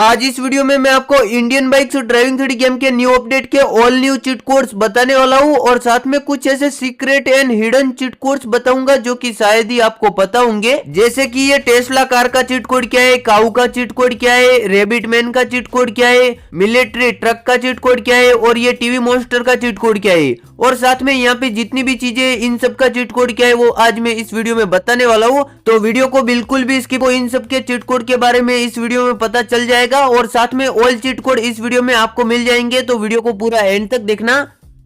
आज इस वीडियो में मैं आपको इंडियन बाइक्स और ड्राइविंग थ्री गेम के न्यू अपडेट के ऑल न्यू चीट कोड्स बताने वाला हूं और साथ में कुछ ऐसे secret and hidden cheat codes बताऊंगा जो कि शायद ही आपको पता होंगे। जैसे कि ये टेस्ला कार का चीट कोड क्या है, काऊ का चीट कोड क्या है, रेबिट मैन का चीट कोड क्या है, मिलिट्री ट्रक का चीट कोड क्या है और ये टीवी मॉन्स्टर का चीट कोड क्या है और साथ में यहाँ पे जितनी भी चीजें इन सब का चीट कोड क्या है वो आज मैं इस वीडियो में बताने वाला हूँ। तो वीडियो को बिल्कुल भी स्किप इन सब के चीट कोड के बारे में इस वीडियो में पता चल जाएगा और साथ में ऑल चीट कोड इस वीडियो में आपको मिल जाएंगे। तो वीडियो को पूरा एंड तक देखना।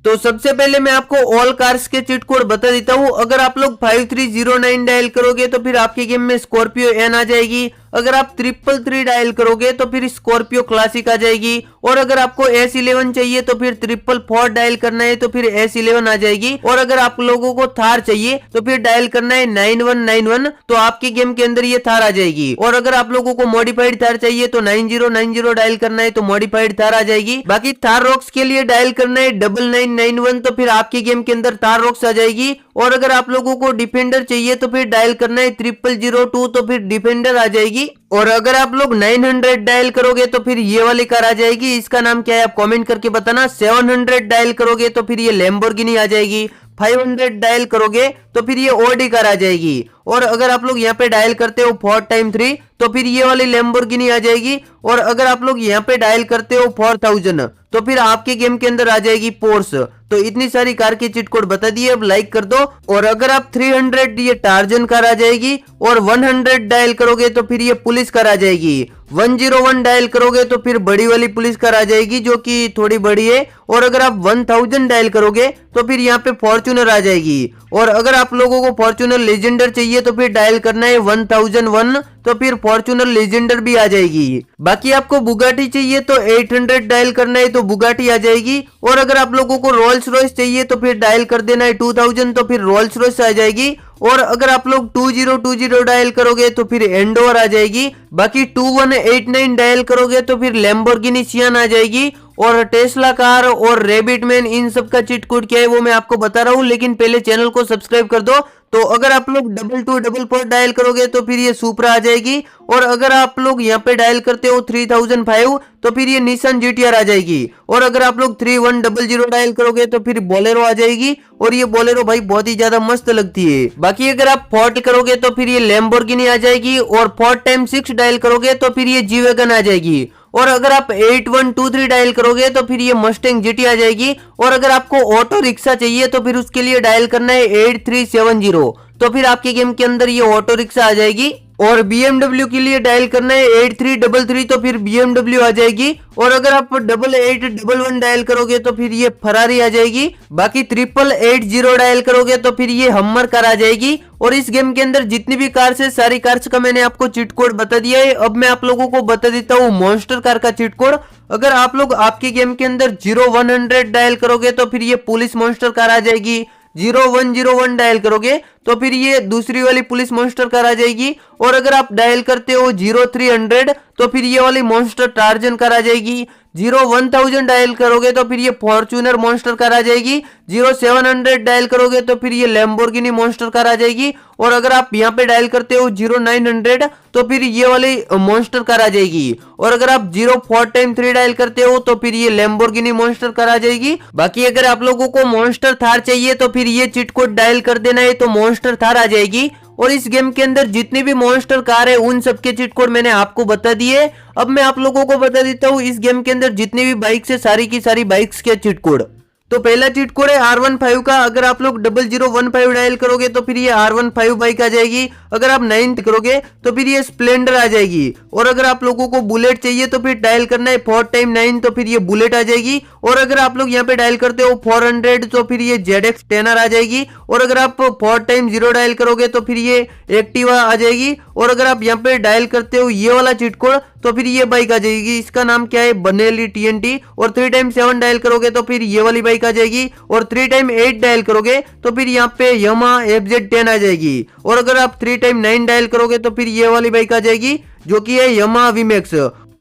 तो सबसे पहले मैं आपको ऑल कार्स के चीट कोड बता देता हूँ। अगर आप लोग 5309 डायल करोगे तो फिर आपके गेम में स्कॉर्पियो एन आ जाएगी। अगर आप 333 डायल करोगे तो फिर स्कॉर्पियो क्लासिक आ जाएगी और अगर आपको S11 चाहिए तो फिर 444 डायल करना है तो फिर S11 आ जाएगी और अगर आप लोगों को थार चाहिए तो फिर डायल करना है 9191 तो आपके गेम के अंदर ये थार आ जाएगी और अगर आप लोगों को मॉडिफाइड थार चाहिए तो 9090 डायल करना है तो मॉडिफाइड थार आ जाएगी। बाकी थार रॉक्स के लिए डायल करना है 9991 तो फिर आपके गेम के अंदर थार रॉक्स आ जाएगी और अगर आप लोगों को डिफेंडर चाहिए तो फिर डायल करना है 0002 तो फिर डिफेंडर आ जाएगी और अगर आप लोग 900 डायल करोगे तो फिर ये वाली कार आ जाएगी। इसका नाम क्या है आप कमेंट करके बताना। 700 डायल करोगे तो फिर ये लैम्बोर्गिनी आ जाएगी। 500 डायल करोगे तो फिर ये ऑडी कार आ जाएगी और अगर आप लोग यहाँ पे डायल करते हो 4x3 तो फिर ये वाली लैम्बोर्गिनी आ जाएगी और अगर आप लोग यहाँ पे डायल करते हो 4000 तो फिर आपके गेम के अंदर आ जाएगी पोर्स। तो इतनी सारी कार के चीट कोड बता दिए, अब लाइक कर दो। और अगर आप 300 ये टार्जन कार आ जाएगी और 100 डायल करोगे तो फिर ये पुलिस कार आ जाएगी। 101 डायल करोगे तो फिर बड़ी वाली पुलिस कार आ जाएगी जो कि थोड़ी बड़ी है और अगर आप 1000 डायल करोगे तो फिर यहाँ पे फॉर्च्यूनर आ जाएगी और अगर आप लोगों को फॉर्च्यूनर लेजेंडर चाहिए तो फिर डायल करना है 1001 तो फिर फॉर्च्यूनर लेजेंडर भी आ जाएगी। बाकी आपको बुगाटी चाहिए तो 800 डायल करना है तो बुगाटी आ जाएगी और अगर आप लोगों को रोल्स रॉयस चाहिए तो फिर डायल कर देना है 2000 तो फिर रोल्स रॉयस आ जाएगी और अगर आप लोग 2020 डायल करोगे तो फिर एंडोवर आ जाएगी। बाकी 2189 डायल करोगे तो फिर लैम्बोर्गिनी सियान आ जाएगी और टेस्ला कार और रेबिट मैन इन सब का चीट कोड क्या है वो मैं आपको बता रहा हूँ, लेकिन पहले चैनल को सब्सक्राइब कर दो। तो अगर आप लोग 2244 डायल करोगे तो फिर ये सुपरा आ जाएगी और अगर आप लोग यहाँ पे डायल करते हो 3005 तो फिर ये निसान GTR आ जाएगी और अगर आप लोग 3100 डायल करोगे तो फिर बोलेरो आ जाएगी और ये बोलेरो भाई बहुत ही ज्यादा मस्त लगती है। बाकी अगर आप 40 करोगे तो फिर ये लैम्बोर्गिनी आ जाएगी और 4x6 डायल करोगे तो फिर ये जी वैगन आ जाएगी और अगर आप 8123 डायल करोगे तो फिर ये मस्टैंग GT आ जाएगी और अगर आपको ऑटो रिक्शा चाहिए तो फिर उसके लिए डायल करना है 8370 तो फिर आपके गेम के अंदर ये ऑटो रिक्शा आ जाएगी और BMW के लिए डायल करना है 8333 तो फिर BMW आ जाएगी और अगर आप 8811 डायल करोगे तो फिर ये फरारी आ जाएगी। बाकी 8880 डायल करोगे तो फिर ये हम्मर कार आ जाएगी और इस गेम के अंदर जितनी भी कार्स है सारी कार्स का मैंने आपको चीट कोड बता दिया है। अब मैं आप लोगों को बता देता हूँ मॉन्स्टर कार का चीट कोड। अगर आप लोग आपके गेम के अंदर 0100 डायल करोगे तो फिर ये पुलिस मॉन्स्टर कार आ जाएगी। 0101 डायल करोगे तो फिर ये दूसरी वाली पुलिस मॉन्स्टर कार आ जाएगी और अगर आप डायल करते हो 0300 तो फिर ये वाली मॉन्स्टर टार्जन कार आ जाएगी। 1000 डायल करोगे तो फिर ये फॉर्च्यूनर मॉन्स्टर कार आ जाएगी। 0700 डायल करोगे तो फिर ये लैम्बोर्गिनी मॉन्स्टर कार आ जाएगी और अगर आप यहाँ पे डायल करते हो 0900 तो फिर ये वाली मॉन्स्टर कार आ जाएगी और अगर आप 04x3 डायल करते हो तो फिर ये लैम्बोर्गिनी मॉन्स्टर कार आ जाएगी। बाकी अगर आप लोगों को मॉन्स्टर थार चाहिए तो फिर ये चीट कोड डायल कर देना है तो मॉन्स्टर थार आ जाएगी और इस गेम के अंदर जितनी भी मॉन्स्टर कार है उन सबके चीट कोड मैंने आपको बता दिए। अब मैं आप लोगों को बता देता हूँ इस गेम के अंदर जितनी भी बाइक्स है सारी की सारी बाइक्स के चीट कोड। तो पहला चीट कोड है R15 का। अगर आप लोग 0015 डायल करोगे तो फिर ये R15 बाइक आ जाएगी। अगर आप 9 करोगे तो फिर ये स्प्लेंडर आ जाएगी और अगर आप लोगों को बुलेट चाहिए तो फिर डायल करना है 4x9 तो फिर ये बुलेट आ जाएगी और अगर आप लोग यहाँ पे डायल करते हो 400 तो फिर ये ZX टेनर आ जाएगी और अगर आप 4x0 डायल करोगे तो फिर ये एक्टिवा आ जाएगी और अगर आप यहाँ पे डायल करते हो ये वाला चीट कोड तो फिर ये बाइक आ जाएगी। इसका नाम क्या है बनेली TNT और 3x7 डायल करोगे तो फिर ये वाली बाइक आ जाएगी और 3x8 डायल करोगे तो फिर यहाँ पे Yamaha FZ10 आ जाएगी और अगर आप 3x9 डायल करोगे तो फिर ये वाली बाइक आ जाएगी जो कि है Yamaha VMAX।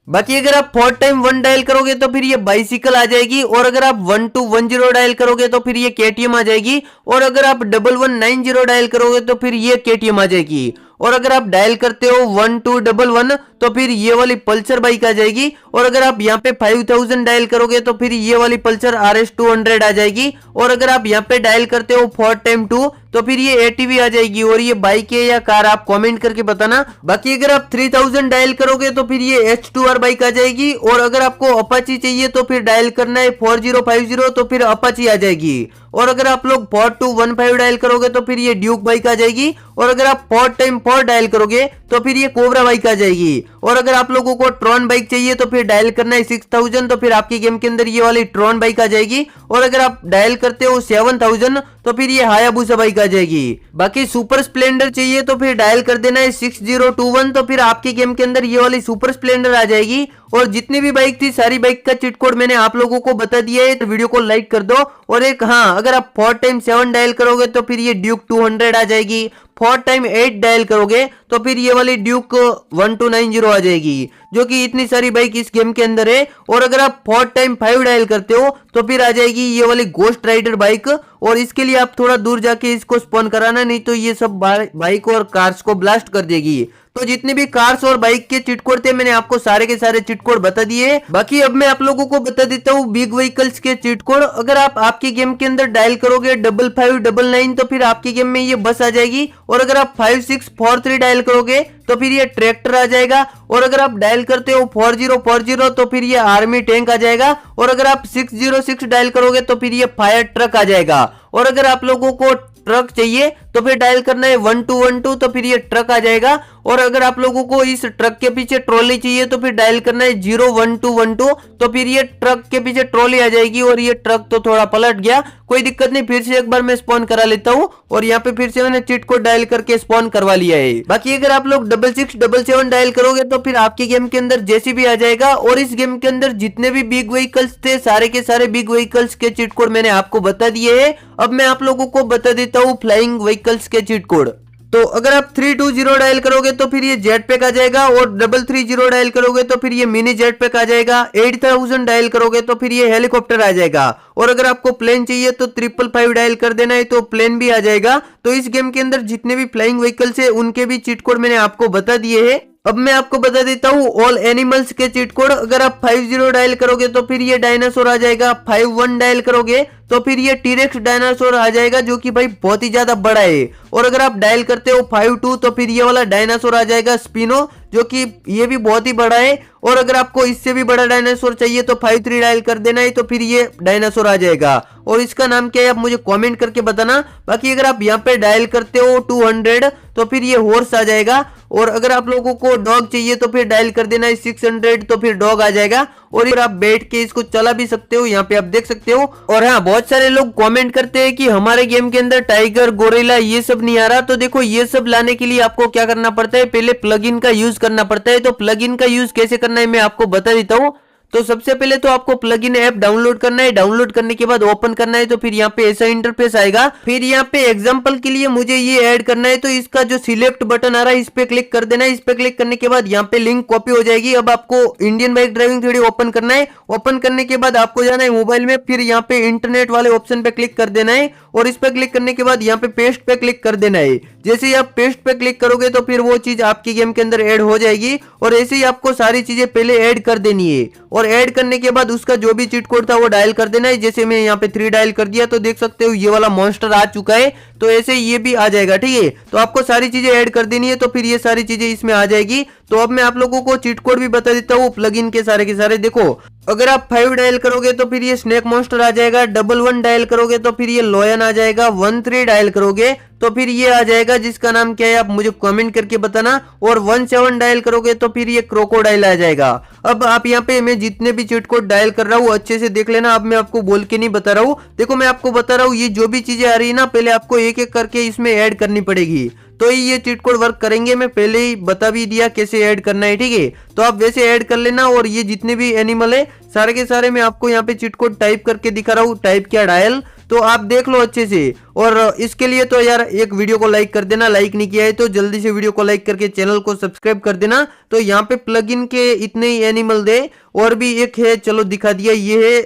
बाकी अगर आप 4x1 डायल करोगे तो फिर ये बाइसिकल आ जाएगी और अगर आप 1210 डायल करोगे तो फिर ये KTM आ जाएगी और अगर आप 1190 डायल करोगे तो फिर ये KTM आ जाएगी और अगर आप डायल करते हो 1211 तो फिर ये वाली पल्सर बाइक आ जाएगी। और अगर आप यहाँ पे 5000 डायल करोगे तो फिर ये वाली पल्सर RS 200 आ जाएगी। और अगर आप यहाँ पे डायल करते हो 4x2 तो फिर ये ATV आ जाएगी। और ये बाइक है या कार आप कमेंट करके बताना। बाकी अगर आप 3000 डायल करोगे तो फिर ये H2R बाइक आ जाएगी। और अगर आपको अपाची चाहिए तो फिर डायल करना है 4050 तो फिर अपाची आ जाएगी। और अगर आप लोग 4215 डायल करोगे तो फिर ये ड्यूक बाइक आ जाएगी। और अगर आप 4x4 डायल करोगे तो फिर ये कोबरा बाइक आ जाएगी। और अगर आप लोगों को ट्रॉन बाइक चाहिए तो फिर डायल करना है 6000 तो फिर आपकी गेम के अंदर ये वाली ट्रॉन बाइक आ जाएगी। और अगर आप डायल करते हो 7000 तो फिर ये हायाबुसा बाइक आ जाएगी। बाकी सुपर स्प्लेंडर चाहिए तो फिर डायल कर देना है 6021 तो फिर आपकी गेम के अंदर ये वाली सुपर स्प्लेंडर आ जाएगी। और जितनी भी बाइक थी सारी बाइक का चीट कोड मैंने आप लोगों को बता दिया है, तो वीडियो को लाइक कर दो। और एक हाँ, अगर आप 4x7 डायल करोगे तो फिर ये ड्यूक 200 आ जाएगी। 4x8 डायल करोगे तो फिर ये वाली ड्यूक 1290 आ जाएगी, जो कि इतनी सारी बाइक इस गेम के अंदर है। और अगर आप 4x5 डायल करते हो तो फिर आ जाएगी ये वाली गोस्ट राइडर बाइक। और इसके लिए आप थोड़ा दूर जाके इसको स्पॉन कराना, नहीं तो ये सब बाइक और कार्स को ब्लास्ट कर देगी। तो जितने भी कार्स और बाइक के चिट कोड थे मैंने आपको सारे के सारे चिट कोड बता दिए। बाकी अब मैं आप लोगों को बता देता हूँ बिग व्हीकल्स के चिट कोड। अगर आप आपकी गेम के अंदर डायल करोगे 5599 तो फिर आपकी गेम में ये बस आ जाएगी। और अगर आप 5643 डायल करोगे तो फिर ये ट्रैक्टर आ जाएगा। और अगर आप डायल करते हो 4040 तो फिर ये आर्मी टैंक आ जाएगा। और अगर आप 606 डायल करोगे तो फिर ये फायर ट्रक आ जाएगा। और अगर आप लोगों को ट्रक चाहिए तो फिर डायल करना है 1212 तो फिर ये ट्रक आ जाएगा। और अगर आप लोगों को इस ट्रक के पीछे ट्रॉली चाहिए तो फिर डायल करना है 01212 तो फिर ये ट्रक के पीछे ट्रॉली आ जाएगी। और ये ट्रक तो थोड़ा पलट गया, कोई दिक्कत नहीं, फिर से एक बार मैं स्पॉन करा लेता हूँ। और यहाँ पे फिर से मैंने चिट को डायल करके स्पॉन करवा लिया है। बाकी अगर आप लोग 6677 डायल करोगे तो फिर आपकी गेम के अंदर JCB आ जाएगा। और इस गेम के अंदर जितने भी बिग व्हीकल्स थे सारे के सारे बिग व्हीकल्स के चिट कोड मैंने आपको बता दिए है। अब मैं आप लोगों को बता देता हूँ फ्लाइंग व्हीकल्स के चिट कोड। तो अगर आप 320 डायल करोगे तो फिर ये जेट पैक आ जाएगा। और 330 डायल करोगे तो फिर ये मिनी जेट पैक आ जाएगा। 8000 डायल करोगे तो फिर ये हेलीकॉप्टर आ जाएगा। और अगर आपको प्लेन चाहिए तो 555 डायल कर देना है तो प्लेन भी आ जाएगा। तो इस गेम के अंदर जितने भी फ्लाइंग व्हीकल्स है उनके भी चिट कोड मैंने आपको बता दिए है। अब मैं आपको बता देता हूँ ऑल एनिमल्स के चिट कोड। अगर आप 50 डायल करोगे तो फिर ये डायनासोर आ जाएगा। 51 डायल करोगे तो फिर ये टीरेक्स डायनासोर आ जाएगा, जो कि भाई बहुत ही ज्यादा बड़ा है। और अगर आप डायल करते हो 52 तो फिर ये वाला डायनासोर आ जाएगा स्पिनो, जो कि ये भी बहुत ही बड़ा है। और अगर आपको इससे भी बड़ा डायनासोर चाहिए तो 53 डायल कर देना है तो फिर ये डायनासोर आ जाएगा। और इसका नाम क्या है आप मुझे कमेंट करके बताना। बाकी अगर आप यहाँ पे डायल करते हो 200 तो फिर ये हॉर्स आ जाएगा। और अगर आप लोगों को डॉग चाहिए तो फिर डायल कर देना है 600 तो फिर डॉग आ जाएगा। और फिर आप बैठ के इसको चला भी सकते हो, यहाँ पे आप देख सकते हो। और हाँ, बहुत सारे लोग कमेंट करते हैं कि हमारे गेम के अंदर टाइगर गोरिल्ला ये सब नहीं आ रहा। तो देखो, ये सब लाने के लिए आपको क्या करना पड़ता है, पहले प्लगइन का यूज करना पड़ता है। तो प्लगइन का यूज कैसे करना है मैं आपको बता देता हूँ। तो सबसे पहले तो आपको प्लगइन ऐप डाउनलोड करना है। डाउनलोड करने के बाद ओपन करना है तो फिर यहाँ पे ऐसा इंटरफेस आएगा। फिर यहाँ पे एग्जांपल के लिए मुझे ये ऐड करना है, तो इसका जो सिलेक्ट बटन आ रहा है इस पे क्लिक कर देना है। इस पे क्लिक करने के बाद यहाँ पे लिंक कॉपी हो जाएगी। अब आपको Indian bike driving theory open करना है। ओपन करने के बाद आपको जाना है मोबाइल में, फिर यहाँ पे इंटरनेट वाले ऑप्शन पे क्लिक कर देना है। और इस पे क्लिक करने के बाद यहाँ पे पेस्ट पे क्लिक कर देना है। जैसे ही आप पेस्ट पे क्लिक करोगे तो फिर वो चीज आपकी गेम के अंदर ऐड हो जाएगी। और ऐसे ही आपको सारी चीजें पहले ऐड कर देनी है। और ऐड करने के बाद उसका जो भी चीट कोड था वो डायल कर देना है। जैसे मैं यहाँ पे 3 डायल कर दिया तो देख सकते हो ये वाला मॉन्स्टर आ चुका है। तो ऐसे ये भी आ जाएगा, ठीक है। तो आपको सारी चीजें ऐड कर देनी है तो फिर ये सारी चीजें इसमें आ जाएगी। तो अब मैं आप लोगों को चीट कोड भी बता देता हूँ प्लगइन के सारे। देखो, अगर आप 5 डायल करोगे तो फिर ये स्नेक मॉन्स्टर आ जाएगा। 11 डायल करोगे तो फिर ये लॉयन आ जाएगा। 13 डायल करोगे तो फिर ये आ जाएगा, जिसका नाम क्या है आप मुझे कमेंट करके बताना। और 17 डायल करोगे तो फिर ये क्रोकोडाइल आ जाएगा। अब आप यहाँ पे मैं जितने भी चीट कोड डायल कर रहा हूँ अच्छे से देख लेना। अब मैं आपको बोल के नहीं बता रहा हूँ, देखो मैं आपको बता रहा हूँ। ये जो भी चीजें आ रही है ना, पहले आपको एक एक करके इसमें ऐड करनी पड़ेगी, तो ये चीट कोड वर्क करेंगे। मैं पहले ही बता भी दिया कैसे ऐड करना है, ठीक है। तो आप वैसे ऐड कर लेना। और ये जितने भी एनिमल है सारे के सारे मैं आपको यहाँ पे चीट कोड टाइप करके दिखा रहा हूँ। टाइप किया डायल, तो आप देख लो अच्छे से। और इसके लिए तो यार एक वीडियो को लाइक कर देना, लाइक नहीं किया है तो जल्दी से वीडियो को लाइक करके चैनल को सब्सक्राइब कर देना। तो यहाँ पे प्लगइन के इतने ही एनिमल दे। और भी एक है, चलो दिखा दिया, ये है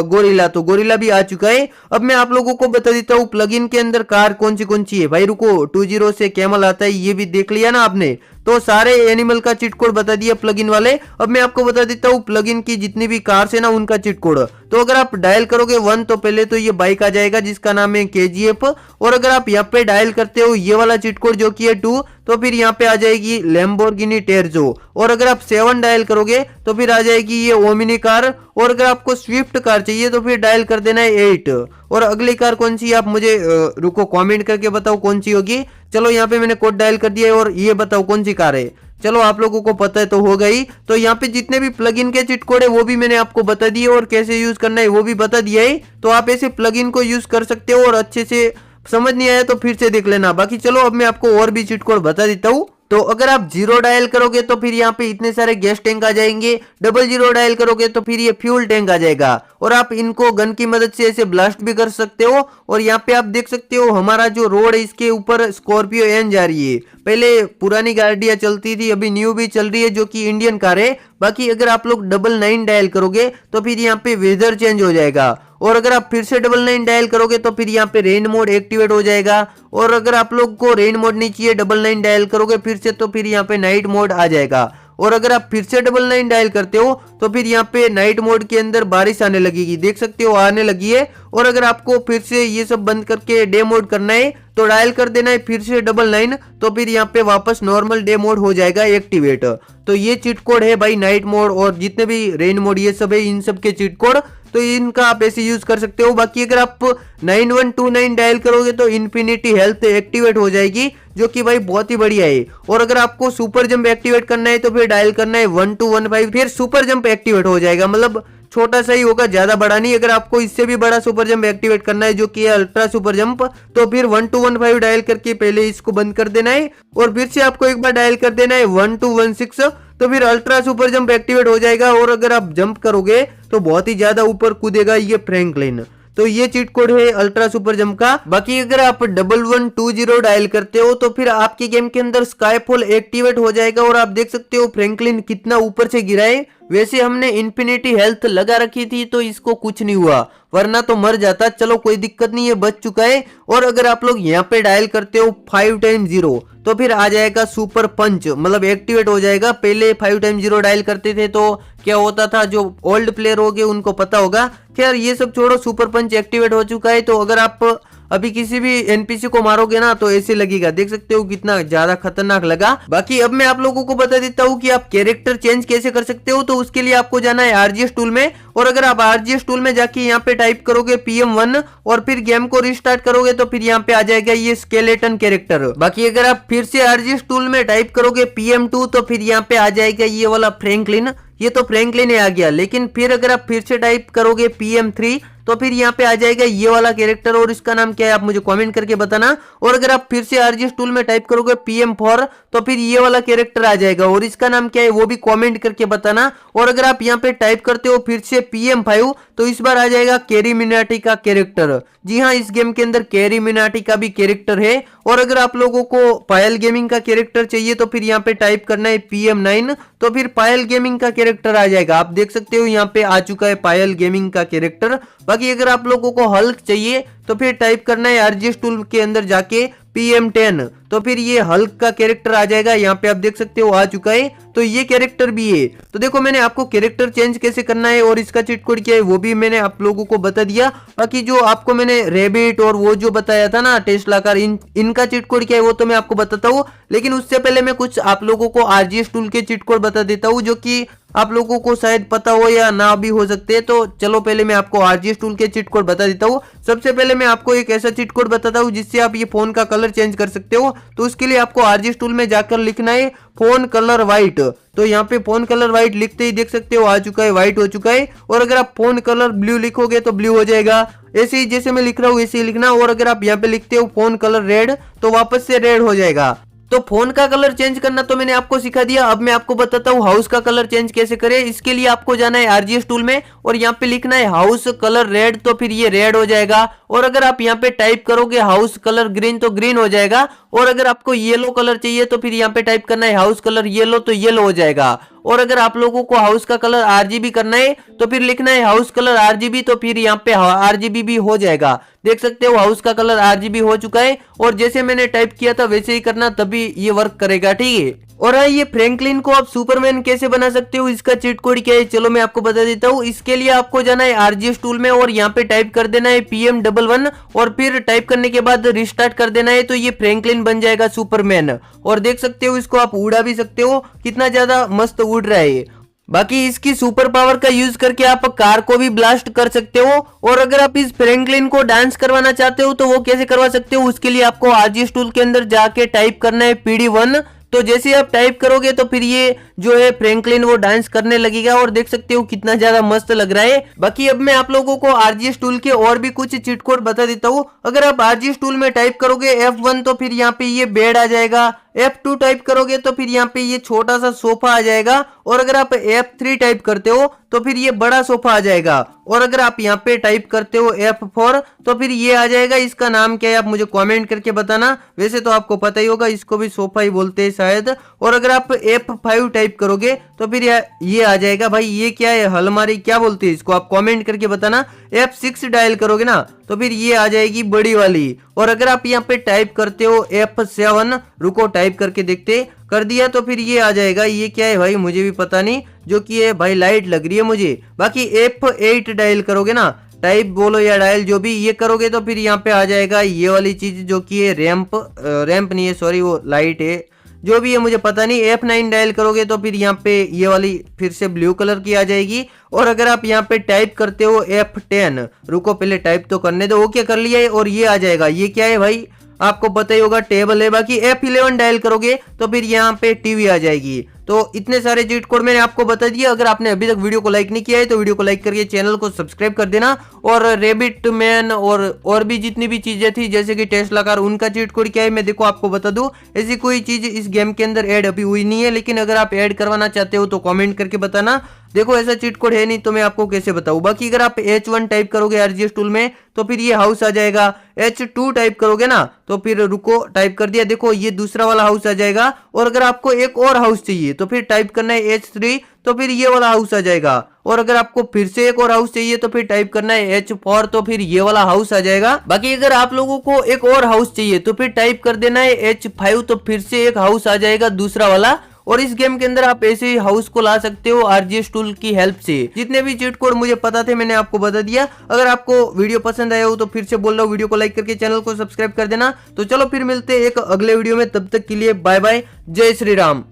गोरिल्ला। तो गोरिल्ला भी आ चुका है। अब मैं आप लोगों को बता देता हूँ प्लगइन के अंदर कार कौन सी है। भाई रुको, 20 से कैमल आता है, ये भी देख लिया ना आपने। तो सारे एनिमल का चीट कोड बता दिया प्लगइन वाले। अब मैं आपको बता देता हूँ प्लगइन की जितनी भी कार्स है ना उनका चीट कोड। तो अगर आप डायल करोगे 1 तो पहले तो ये बाइक आ जाएगा जिसका नाम है KGF। और अगर आप यहाँ पे डायल करते हो ये वाला चीट कोड जो कि है 2, तो फिर यहाँ पे आ जाएगी लैम्बोर्गिनी टेर्जो। और अगर आप 7 डायल करोगे तो फिर आ जाएगी ये ओमिनी कार। और अगर आपको स्विफ्ट कार चाहिए तो फिर डायल कर देना है 8। और अगली कार कौन सी है आप मुझे रुको कमेंट करके बताओ कौन सी होगी। चलो यहाँ पे मैंने कोड डायल कर दिया है और ये बताओ कौन सी कार है। चलो आप लोगों को पता है तो हो गई। तो यहाँ पे जितने भी प्लगइन के चीट कोड है वो भी मैंने आपको बता दिए और कैसे यूज करना है वो भी बता दिया है। तो आप ऐसे प्लगइन को यूज कर सकते हो और अच्छे से समझ नहीं आया तो फिर से देख लेना। बाकी चलो अब मैं आपको और भी चीट कोड बता देता हूँ। तो अगर आप 0 डायल करोगे तो फिर यहाँ पे इतने सारे गैस टैंक आ जाएंगे। 00 डायल करोगे तो फिर ये फ्यूल टैंक आ जाएगा। और आप इनको गन की मदद से ऐसे ब्लास्ट भी कर सकते हो। और यहाँ पे आप देख सकते हो हमारा जो रोड है इसके ऊपर स्कॉर्पियो एन जा रही है। पहले पुरानी गाड़ियां चलती थी, अभी न्यू भी चल रही है जो कि इंडियन कार है। बाकी अगर आप लोग 99 डायल करोगे तो फिर यहाँ पे वेदर चेंज हो जाएगा। और अगर आप फिर से 99 डायल करोगे तो फिर यहाँ पे रेन मोड एक्टिवेट हो जाएगा। और अगर आप लोग को रेन मोड नहीं चाहिए 99 डायल करोगे फिर से तो फिर यहाँ पे नाइट मोड आ जाएगा। और अगर आप फिर से 99 डायल करते हो तो फिर यहाँ पे नाइट मोड के अंदर बारिश आने लगेगी, देख सकते हो आने लगी है। और अगर आपको फिर से ये सब बंद करके डे मोड करना है तो डायल कर देना है फिर से 99, तो फिर यहाँ पे वापस नॉर्मल डे मोड हो जाएगा एक्टिवेट। तो ये चीट कोड है भाई नाइट मोड और जितने भी रेन मोड ये सब है इन सब के चीट कोड। तो इनका आप ऐसे यूज कर सकते हो। बाकी अगर आप 9129 डायल करोगे तो इन्फिनिटी हेल्थ एक्टिवेट हो जाएगी जो कि भाई बहुत ही बढ़िया है। और अगर आपको सुपर जंप एक्टिवेट करना है तो फिर डायल करना है 1215, फिर सुपर जंप एक्टिवेट हो जाएगा। मतलब छोटा सा ही होगा, ज्यादा बड़ा नहीं। अगर आपको इससे भी बड़ा सुपर जंप एक्टिवेट करना है जो कि है अल्ट्रा सुपर जंप, तो फिर 1215 डायल करके पहले इसको बंद कर देना है और फिर से आपको एक बार डायल कर देना है 1216, तो फिर अल्ट्रा सुपर जंप एक्टिवेट हो जाएगा। और अगर आप जंप करोगे तो बहुत ही ज्यादा ऊपर कूदेगा ये फ्रैंकलिन। तो ये चीट कोड है अल्ट्रा सुपर जंप का। बाकी अगर आप 1120 डायल करते हो तो फिर आपके गेम के अंदर स्काईफॉल एक्टिवेट हो जाएगा। और आप देख सकते हो फ्रैंकलिन कितना ऊपर से गिरा है। वैसे हमने इन्फिनिटी हेल्थ लगा रखी थी तो इसको कुछ नहीं हुआ, वरना तो मर जाता। चलो कोई दिक्कत नहीं है, बच चुका है। और अगर आप लोग यहाँ पे डायल करते हो 5 टाइम 0 तो फिर आ जाएगा सुपर पंच, मतलब एक्टिवेट हो जाएगा। पहले 5 टाइम 0 डायल करते थे तो क्या होता था, जो ओल्ड प्लेयर हो गए उनको पता होगा। खैर ये सब छोड़ो, सुपर पंच एक्टिवेट हो चुका है। तो अगर आप अभी किसी भी एनपीसी को मारोगे ना तो ऐसे लगेगा, देख सकते हो कितना ज्यादा खतरनाक लगा। बाकी अब मैं आप लोगों को बता देता हूँ कि आप कैरेक्टर चेंज कैसे कर सकते हो। तो उसके लिए आपको जाना है आरजीएस टूल में। और अगर आप आरजीएस टूल में जाके यहाँ पे टाइप करोगे PM1 और फिर गेम को रिस्टार्ट करोगे तो फिर यहाँ पे आ जाएगा ये स्केलेटन कैरेक्टर। बाकी अगर आप फिर से आरजीएस टूल में टाइप करोगे PM2 तो फिर यहाँ पे आ जाएगा ये वाला फ्रैंकलिन। ये तो फ्रैंकलिन आ गया, लेकिन फिर अगर आप फिर से टाइप करोगे PM3 तो फिर यहाँ पे आ जाएगा ये वाला कैरेक्टर। और इसका नाम क्या है आप मुझे कमेंट करके बताना। और अगर आप फिर से आरजीएस टूल में टाइप करोगे PM4 तो फिर ये वाला कैरेक्टर आ जाएगा और इसका नाम क्या है वो भी कमेंट करके बताना। और अगर आप यहाँ पे टाइप करते हो फिर से PM5 तो इस बार आ जाएगा कैरी मिनाटी का कैरेक्टर। जी हाँ, इस गेम के अंदर कैरी मिनाटी का भी कैरेक्टर है। और अगर आप लोगों को पायल गेमिंग का कैरेक्टर चाहिए तो फिर यहाँ पे टाइप करना है PM9 तो फिर पायल गेमिंग का कैरेक्टर आ जाएगा। आप देख सकते हो यहाँ पे आ चुका है पायल गेमिंग का कैरेक्टर। बाकी अगर आप लोगों को हल्क चाहिए तो फिर टाइप करना है आरजीएस टूल के अंदर जाके PM10 तो फिर ये हल्क का कैरेक्टर आ जाएगा। यहाँ पे आप देख सकते हो आ चुका है। तो ये कैरेक्टर भी है। तो देखो मैंने आपको कैरेक्टर चेंज कैसे करना है और इसका चीट कोड क्या है वो भी मैंने आप लोगों को बता दिया। बाकी जो आपको मैंने रेबिट और वो जो बताया था ना टेस्ला कार, इनका चीट कोड क्या है वो तो मैं आपको बताता हूँ। लेकिन उससे पहले मैं कुछ आप लोगों को आरजीएस टूल के चीट कोड बता देता हूँ जो कि आप लोगों को शायद पता हो या ना भी हो सकते हैं। तो चलो पहले मैं आपको आरजीएस टूल के चीट कोड बता देता हूँ। सबसे पहले मैं आपको एक ऐसा चीट कोड बताता हूँ जिससे आप ये फोन का कलर चेंज कर सकते हो। तो उसके लिए आपको आरजीएस टूल में जाकर लिखना है फोन कलर व्हाइट। तो यहाँ पे फोन कलर व्हाइट लिखते ही देख सकते हो आ चुका है, व्हाइट हो चुका है। और अगर आप फोन कलर ब्लू लिखोगे तो ब्लू हो जाएगा। ऐसे ही जैसे मैं लिख रहा हूँ ऐसे ही लिखना। और अगर आप यहाँ पे लिखते हो फोन कलर रेड तो वापस से रेड हो जाएगा। तो फोन का कलर चेंज करना तो मैंने आपको सिखा दिया। अब मैं आपको बताता हूँ हाउस का कलर चेंज कैसे करें। इसके लिए आपको जाना है आरजीएस टूल में और यहाँ पे लिखना है हाउस कलर रेड तो फिर ये रेड हो जाएगा। और अगर आप यहाँ पे टाइप करोगे हाउस कलर ग्रीन तो ग्रीन हो जाएगा। और अगर आपको येलो कलर चाहिए तो फिर यहाँ पे टाइप करना है हाउस कलर येलो तो येलो हो जाएगा। और अगर आप लोगों को हाउस का कलर आरजीबी करना है तो फिर लिखना है हाउस कलर आरजीबी, तो फिर यहाँ पे आरजीबी भी हो जाएगा। देख सकते हो हाउस का कलर आरजीबी हो चुका है और जैसे मैंने टाइप किया था वैसे ही करना, तभी ये वर्क करेगा, ठीक है। और हाँ, ये फ्रैंकलिन को आप सुपरमैन कैसे बना सकते हो, इसका चीट कोड क्या है, चलो मैं आपको बता देता हूँ। इसके लिए आपको जाना है आरजीएस टूल में और यहाँ पे टाइप कर देना है PM11 और फिर टाइप करने के बाद रिस्टार्ट कर देना है, तो ये फ्रैंकलिन बन जाएगा सुपरमैन। और देख सकते हो इसको आप उड़ा भी सकते हो, कितना ज्यादा मस्त उड़ रहा है। बाकी इसकी सुपर पावर का यूज करके आप कार को भी ब्लास्ट कर सकते हो। और अगर आप इस फ्रैंकलिन को डांस करवाना चाहते हो तो वो कैसे करवा सकते हो, उसके लिए आपको आरजीएस टूल के अंदर जाके टाइप करना है PD1। तो जैसे ही आप टाइप करोगे तो फिर ये जो है फ्रैंकलिन वो डांस करने लगेगा और देख सकते हो कितना ज्यादा मस्त लग रहा है। बाकी अब मैं आप लोगों को आरजीएस टूल के और भी कुछ चीट कोड बता देता हूँ। अगर आप आरजीएस टूल में टाइप करोगे F1 तो फिर यहाँ पे ये बेड आ जाएगा, F2 टाइप करोगे तो फिर यहाँ पे ये छोटा सा सोफा आ जाएगा, और अगर आप F3 टाइप करते हो तो फिर ये बड़ा सोफा आ जाएगा, और अगर आप यहाँ पे टाइप करते हो F4 तो फिर ये आ जाएगा। इसका नाम क्या है आप मुझे कमेंट करके बताना, वैसे तो आपको पता ही होगा, इसको भी सोफा ही बोलते हैं शायद। और अगर आप F5 टाइप करोगे तो फिर ये आ जाएगा। भाई ये क्या है, अलमारी क्या बोलते हैं इसको, आप कमेंट करके बताना। F6 डायल करोगे ना तो फिर ये आ जाएगी बड़ी वाली। और अगर आप यहाँ पे टाइप करते हो F7, रुको टाइप करके देखते, कर दिया तो फिर ये आ जाएगा। ये क्या है भाई मुझे भी पता नहीं, जो कि है भाई लाइट लग रही है मुझे। बाकी F8 डायल करोगे ना, टाइप बोलो या डायल जो भी ये करोगे तो फिर यहाँ पे आ जाएगा ये वाली चीज, जो कि है रैंप नहीं है, सॉरी वो लाइट है, जो भी है मुझे पता नहीं। F9 डायल करोगे तो फिर यहाँ पे ये वाली फिर से ब्लू कलर की आ जाएगी। और अगर आप यहाँ पे टाइप करते हो F10, रुको पहले टाइप तो करने दो, ओके कर लिया है, और ये आ जाएगा। ये क्या है भाई आपको पता ही होगा, टेबल है। बाकी F11 डायल करोगे तो फिर यहाँ पे टीवी आ जाएगी। तो इतने सारे चीट कोड मैंने आपको बता दिया। अगर आपने अभी तक वीडियो को लाइक नहीं किया है तो वीडियो को लाइक करके चैनल को सब्सक्राइब कर देना। और रेबिट मैन और भी जितनी भी चीजें थी जैसे कि टेस्ला कार, उनका चीट कोड क्या है मैं देखो आपको बता दूं। ऐसी कोई चीज इस गेम के अंदर ऐड अभी हुई नहीं है, लेकिन अगर आप ऐड करवाना चाहते हो तो कमेंट करके बताना। देखो ऐसा चीट कोड है नहीं तो मैं आपको कैसे बताऊं। बाकी अगर आप H1 टाइप करोगे आरजीएस टूल में तो फिर ये हाउस आ जाएगा। H2 टाइप करोगे ना तो फिर रुको टाइप कर दिया, देखो ये दूसरा वाला हाउस आ जाएगा। और अगर आपको एक और हाउस चाहिए तो फिर टाइप करना है H3, तो फिर ये वाला हाउस आ जाएगा। और अगर आपको फिर से एक और हाउस चाहिए तो फिर टाइप करना है H4, तो फिर ये वाला हाउस आ जाएगा। बाकी अगर आप लोगों को एक और हाउस चाहिए तो फिर टाइप कर देना है H5, तो फिर से एक हाउस आ जाएगा दूसरा वाला। और इस गेम के अंदर आप ऐसे ही हाउस को ला सकते हो आरजीएस टूल की हेल्प से। जितने भी चीट कोड मुझे पता थे मैंने आपको बता दिया। अगर आपको वीडियो पसंद आया हो तो फिर से बोल रहा हूँ, वीडियो को लाइक करके चैनल को सब्सक्राइब कर देना। तो चलो फिर मिलते हैं एक अगले वीडियो में, तब तक के लिए बाय बाय, जय श्री राम।